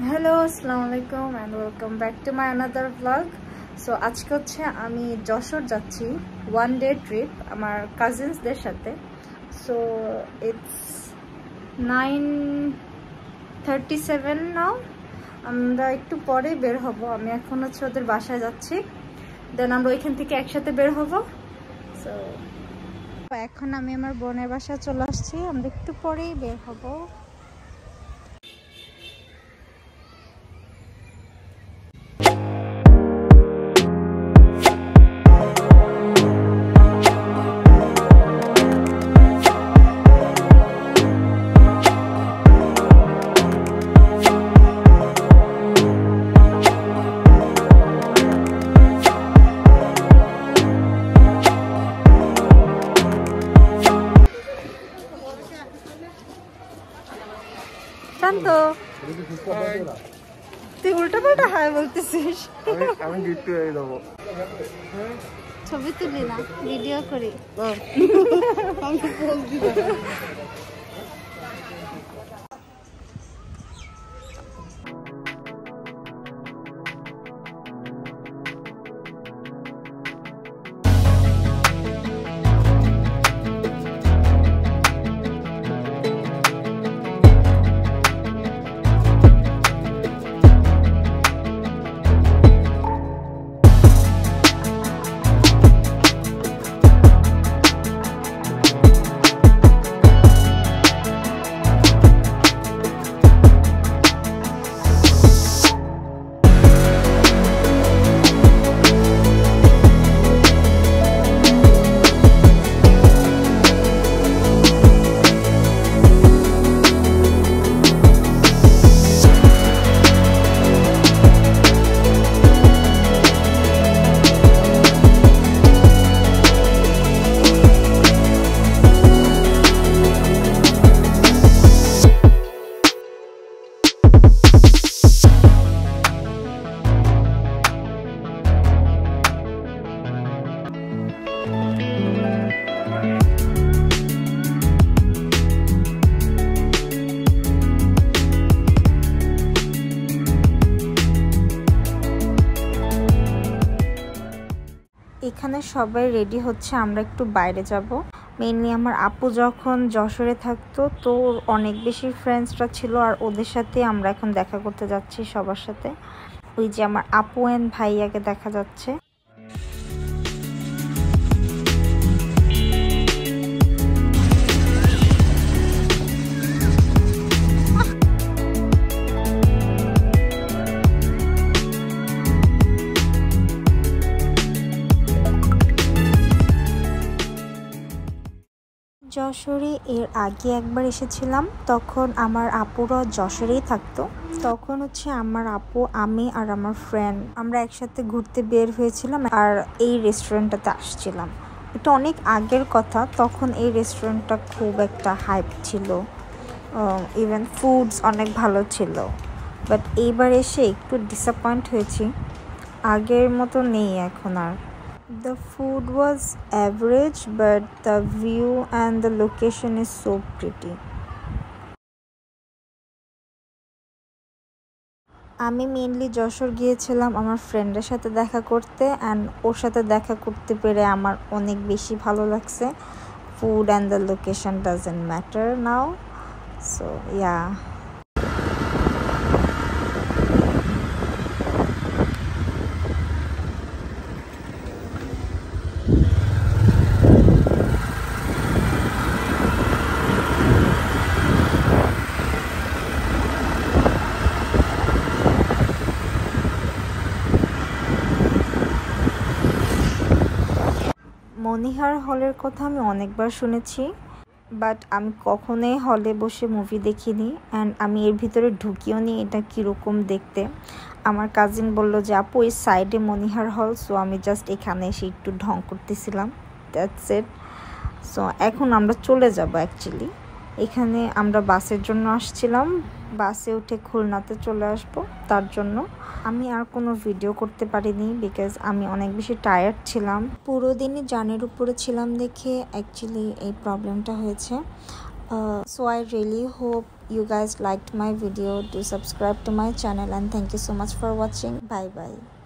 Hello, আসসালামু আলাইকুম and welcome back to my another blog. So আজকে হচ্ছে আমি যশোর যাচ্ছি ওয়ান ডে ট্রিপ আমার কাজিনসদের সাথে। সো ইটস 9:37 নাও। আমরা একটু পরে বের হব। আমি এখন হচ্ছে ওদের বাসায় যাচ্ছি, দেন আমরা ওইখান থেকে একসাথে বের হব। সো এখন আমি আমার বোনের বাসায় চলে আসছি, আমরা একটু পরেই বের হব। শান্ত, তুই উল্টা পাল্টা হাই বলতেছিস। আমি গিফট হয়ে দেবো। ছবি তুলি না, ভিডিও করি। এখানে সবাই রেডি হচ্ছে, আমরা একটু বাইরে যাব। মেইনলি আমার আপু যখন যশোরে থাকতো তো অনেক বেশি ফ্রেন্ডসরা ছিল, আর ওদের সাথে আমরা এখন দেখা করতে যাচ্ছি সবার সাথে। ওই যে আমার আপু এন্ড ভাইয়াকে দেখা যাচ্ছে। যশোরে এর আগে একবার এসেছিলাম, তখন আমার আপুরা যশোরেই থাকতো। তখন হচ্ছে আমার আপু, আমি আর আমার ফ্রেন্ড আমরা একসাথে ঘুরতে বের হয়েছিলাম আর এই রেস্টুরেন্টটাতে আসছিলাম। এটা অনেক আগের কথা, তখন এই রেস্টুরেন্টটা খুব একটা হাইপ ছিল, ইভেন ফুডস অনেক ভালো ছিল। বাট এইবার এসে একটু ডিসঅ্যাপয়েন্ট হয়েছি, আগের মতো নেই এখন আর। The food was average, but the view and the location is so pretty. আমি মেইনলি যশোর গিয়েছিলাম আমার ফ্রেন্ডের সাথে দেখা করতে, অ্যান্ড ওর সাথে দেখা করতে পেরে আমার অনেক বেশি ভালো লাগছে। Food and the location doesn't matter now. So yeah, Monihar হলের কথা আমি অনেকবার শুনেছি, বাট আমি কখনোই হলে বসে মুভি দেখিনি, অ্যান্ড আমি এর ভিতরে ঢুকিও নি এটা কীরকম দেখতে। আমার কাজিন বলল যে আপু এই সাইডে মনিহার হল, সো আমি জাস্ট এখানে এসে একটু ঢং করতেছিলাম, দ্যাটস ইট। সো এখন আমরা চলে যাব। অ্যাকচুয়ালি এখানে আমরা বাসের জন্য আসছিলাম, বাসে উঠে খুলনাতে চলে আসব, তার জন্য আমি আর কোনো ভিডিও করতে পারিনি বিকজ আমি অনেক বেশি টায়ার্ড ছিলাম। পুরো দিনই জার্নির উপরে ছিলাম দেখে অ্যাকচুয়ালি এই প্রবলেমটা হয়েছে। So I really hope you guys liked my video, do subscribe to my channel, and thank you so much for watching. Bye bye.